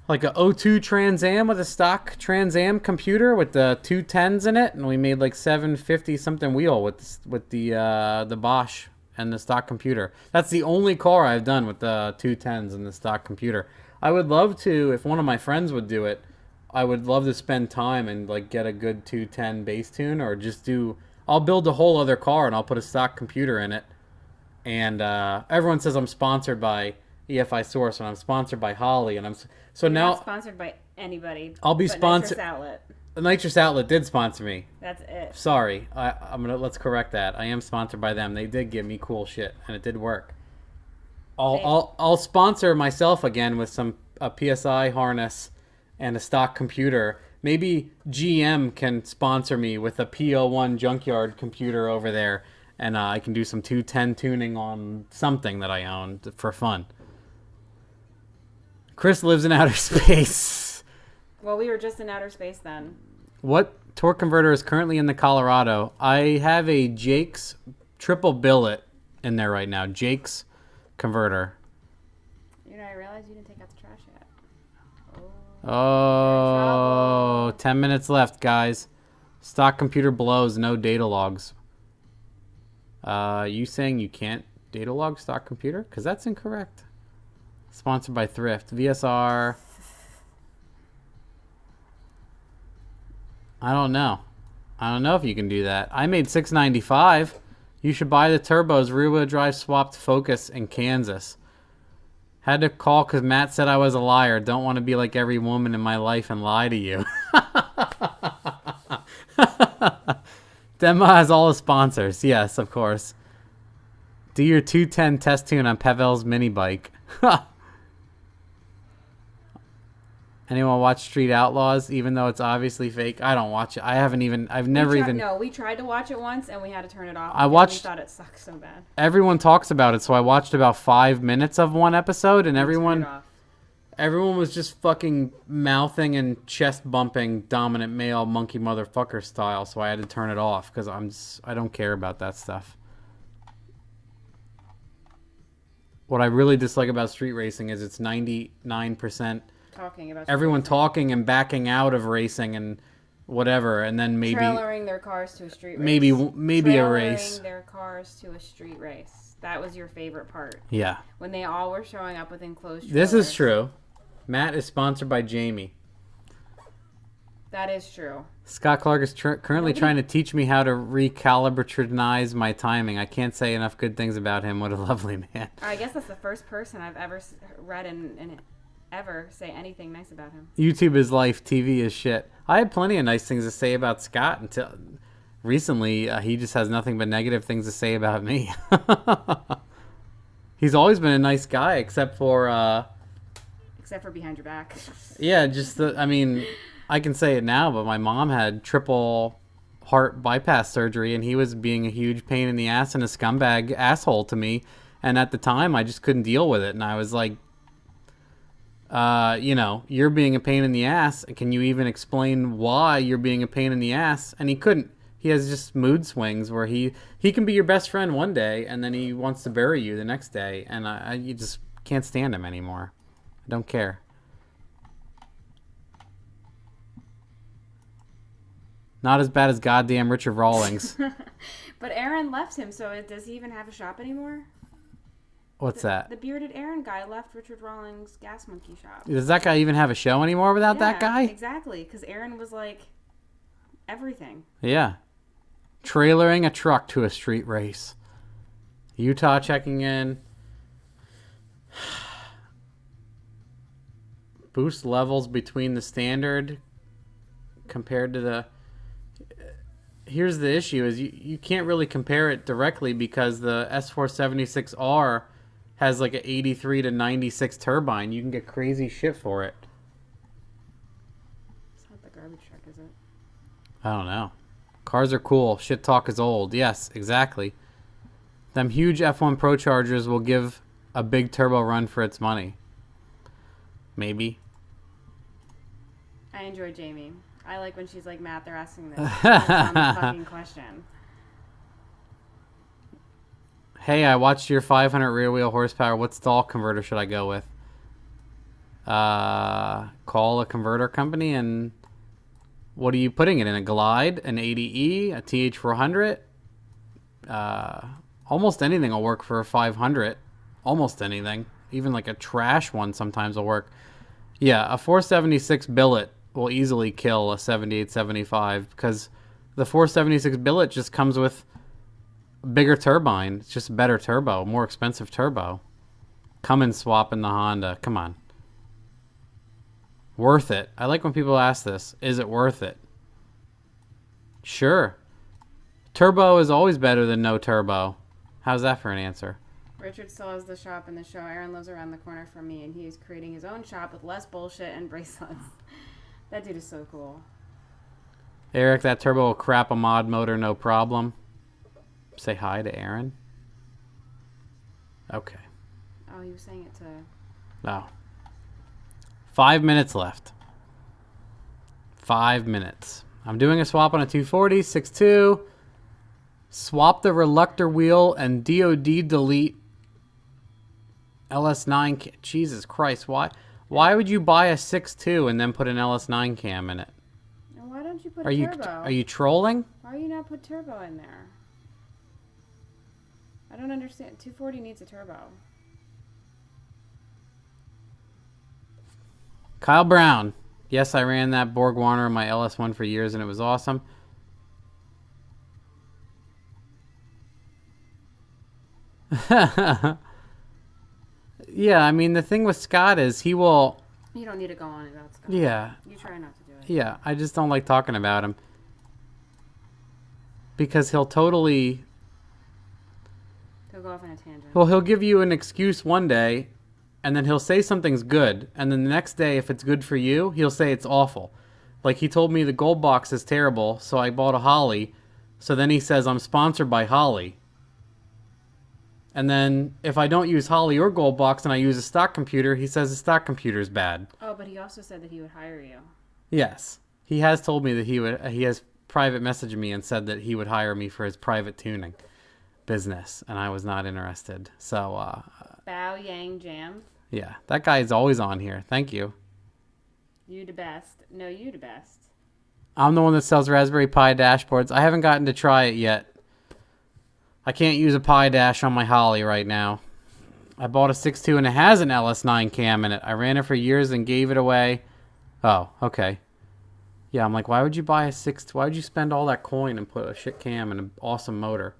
O2 Trans Am with a stock Trans Am computer with the 210s in it, and we made like 750 something wheel with the Bosch and the stock computer. That's the only car I've done with the 210s and the stock computer. I would love to, if one of my friends would do it, I would love to spend time and like get a good 210 base tune, or just I'll build a whole other car and I'll put a stock computer in it. And everyone says I'm sponsored by EFI Source, and I'm sponsored by Holly, and You're not sponsored by anybody. I'll be sponsored. Nitrous Outlet. The Nitrous Outlet did sponsor me. That's it. Sorry, let's correct that. I am sponsored by them. They did give me cool shit, and it did work. I'll sponsor myself again with a PSI harness and a stock computer. Maybe GM can sponsor me with a PO1 junkyard computer over there, and I can do some 210 tuning on something that I own for fun. Chris lives in outer space. Well, we were just in outer space then. What torque converter is currently in the Colorado? I have a Jake's triple billet in there right now. Jake's converter. I realized you didn't take out the trash yet. Oh, 10 minutes left, guys. Stock computer blows, no data logs. You saying you can't data log stock computer? Because that's incorrect. Sponsored by Thrift. VSR. I don't know. I don't know if you can do that. I made $695. You should buy the turbos. Rear-wheel drive swapped Focus in Kansas. Had to call because Matt said I was a liar. Don't want to be like every woman in my life and lie to you. Denma has all the sponsors. Yes, of course. Do your 210 test tune on Pavel's mini bike. Anyone watch Street Outlaws, even though it's obviously fake? I don't watch it. I've never even. No, we tried to watch it once and we had to turn it off. I watched. We thought it sucked so bad. Everyone talks about it, so I watched about 5 minutes of one episode, and everyone was just fucking mouthing and chest bumping dominant male monkey motherfucker style, so I had to turn it off because I don't care about that stuff. What I really dislike about street racing is it's 99% talking about everyone talking and backing out of racing and whatever, and then maybe trailering their cars to a street race. Maybe a race. Trailering their cars to a street race. That was your favorite part. Yeah. When they all were showing up with enclosed trailers. This is true. Matt is sponsored by Jamie. That is true. Scott Clark is currently trying to teach me how to recalibrationize my timing. I can't say enough good things about him. What a lovely man. I guess that's the first person I've ever read and ever say anything nice about him. YouTube is life. TV is shit. I had plenty of nice things to say about Scott until recently. He just has nothing but negative things to say about me. He's always been a nice guy, except for behind your back. Yeah, I can say it now, but my mom had triple heart bypass surgery, and he was being a huge pain in the ass and a scumbag asshole to me. And at the time, I just couldn't deal with it. And I was like, you're being a pain in the ass. Can you even explain why you're being a pain in the ass? And he couldn't. He has just mood swings where he can be your best friend one day, and then he wants to bury you the next day. And you just can't stand him anymore. I don't care. Not as bad as goddamn Richard Rawlings. But Aaron left him, so does he even have a shop anymore? What's that? The bearded Aaron guy left Richard Rawlings' Gas Monkey shop. Does that guy even have a show anymore without that guy? Exactly, because Aaron was like everything. Yeah. Trailering a truck to a street race. Utah checking in. Boost levels between the standard compared to the... Here's the issue is you can't really compare it directly because the S476R has like an 83 to 96 turbine. You can get crazy shit for it. It's not the garbage truck, is it? I don't know. Cars are cool. Shit talk is old. Yes, exactly. Them huge F1 Pro Chargers will give a big turbo run for its money. Maybe. I enjoy Jamie. I like when she's like, Matt, they're asking this fucking question. Hey, I watched your 500 rear wheel horsepower. What stall converter should I go with? Call a converter company and what are you putting it in? A Glide, an 80E, a TH400? Almost anything will work for a 500. Almost anything. Even like a trash one sometimes will work. Yeah, a 476 billet will easily kill a 7875 because the 476 billet just comes with a bigger turbine. It's just a better turbo, more expensive turbo. Come and swap in the Honda. Come on. Worth it. I like when people ask this. Is it worth it? Sure. Turbo is always better than no turbo. How's that for an answer? Richard still has the shop in the show. Aaron lives around the corner from me, and he is creating his own shop with less bullshit and bracelets. That dude is so cool. Eric, that turbo will crap a mod motor, no problem. Say hi to Aaron. Okay. Oh, he was saying it to... No. 5 minutes left. 5 minutes. I'm doing a swap on a 240, 6.2. Swap the reluctor wheel and DOD delete LS9. Jesus Christ, why would you buy a 6.2 and then put an LS9 cam in it? And why don't you put turbo? Turbo? Are you trolling? Why are you not put turbo in there? I don't understand. 240 needs a turbo. Kyle Brown. Yes, I ran that Borg Warner in my LS1 for years and it was awesome. Yeah, I mean, the thing with Scott is he will... You don't need to go on about Scott. Yeah. You try not to do it. Yeah, I just don't like talking about him. Because he'll totally... He'll go off on a tangent. Well, he'll give you an excuse one day, and then he'll say something's good, and then the next day, if it's good for you, he'll say it's awful. Like, he told me the gold box is terrible, so I bought a Holly. So then he says I'm sponsored by Holly. And then if I don't use Holly or gold box and I use a stock computer, he says the stock computer is bad. Oh, but he also said that he would hire you. Yes. He has told me that he has private messaged me and said that he would hire me for his private tuning business, and I was not interested. So, Bao Yang Jam. yeah, that guy is always on here. Thank you. You the best. No, you the best. I'm the one that sells Raspberry Pi dashboards. I haven't gotten to try it yet. I can't use a Pi Dash on my Holly right now. I bought a 6.2 and it has an LS9 cam in it. I ran it for years and gave it away. Oh, okay. Yeah, I'm like, why would you buy a 6? Why would you spend all that coin and put a shit cam in an awesome motor?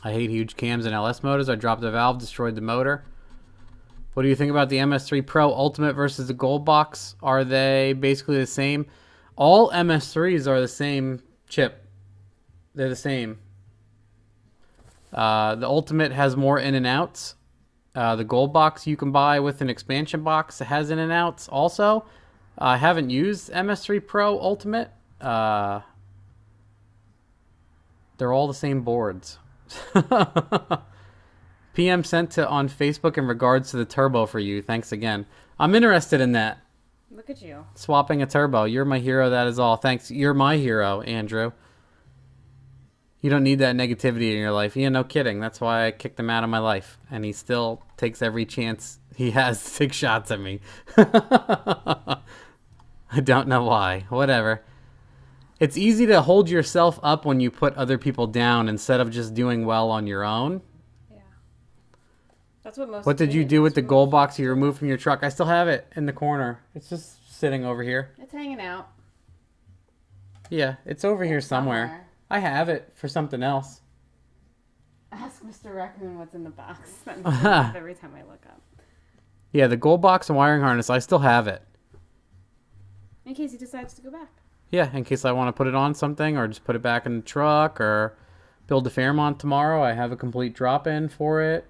I hate huge cams and LS motors. I dropped the valve, destroyed the motor. What do you think about the MS3 Pro Ultimate versus the Gold Box? Are they basically the same? All MS3s are the same chip. They're the same. The Ultimate has more in and outs. The Gold Box you can buy with an expansion box. It has in and outs also. I haven't used MS3 Pro Ultimate. They're all the same boards. PM sent to on Facebook in regards to the turbo for you. Thanks again. I'm interested in that. Look at you. Swapping a turbo. You're my hero, that is all. Thanks. You're my hero, Andrew. You don't need that negativity in your life. Yeah, no kidding. That's why I kicked him out of my life. And he still takes every chance he has to take shots at me. I don't know why. Whatever. It's easy to hold yourself up when you put other people down instead of just doing well on your own. Yeah. That's what most. What did you do with the gold box you removed from your truck? I still have it in the corner. It's just sitting over here. It's hanging out. Yeah, it's over here somewhere. I have it for something else. Ask Mr. Raccoon what's in the box. Every time I look up. Yeah, the gold box and wiring harness, I still have it. In case he decides to go back. Yeah, in case I want to put it on something or just put it back in the truck or build a Fairmont tomorrow. I have a complete drop-in for it.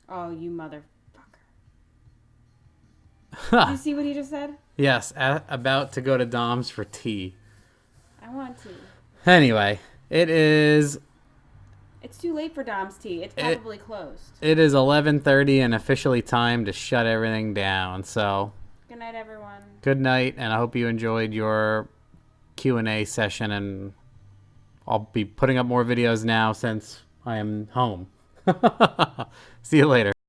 Oh, you motherfucker. Did you see what he just said? Yes, about to go to Dom's for tea. I want to. Anyway, it is... It's too late for Dom's tea. It's probably closed. It is 11:30 and officially time to shut everything down. So, good night, everyone. Good night, and I hope you enjoyed your Q&A session. And I'll be putting up more videos now since I am home. See you later.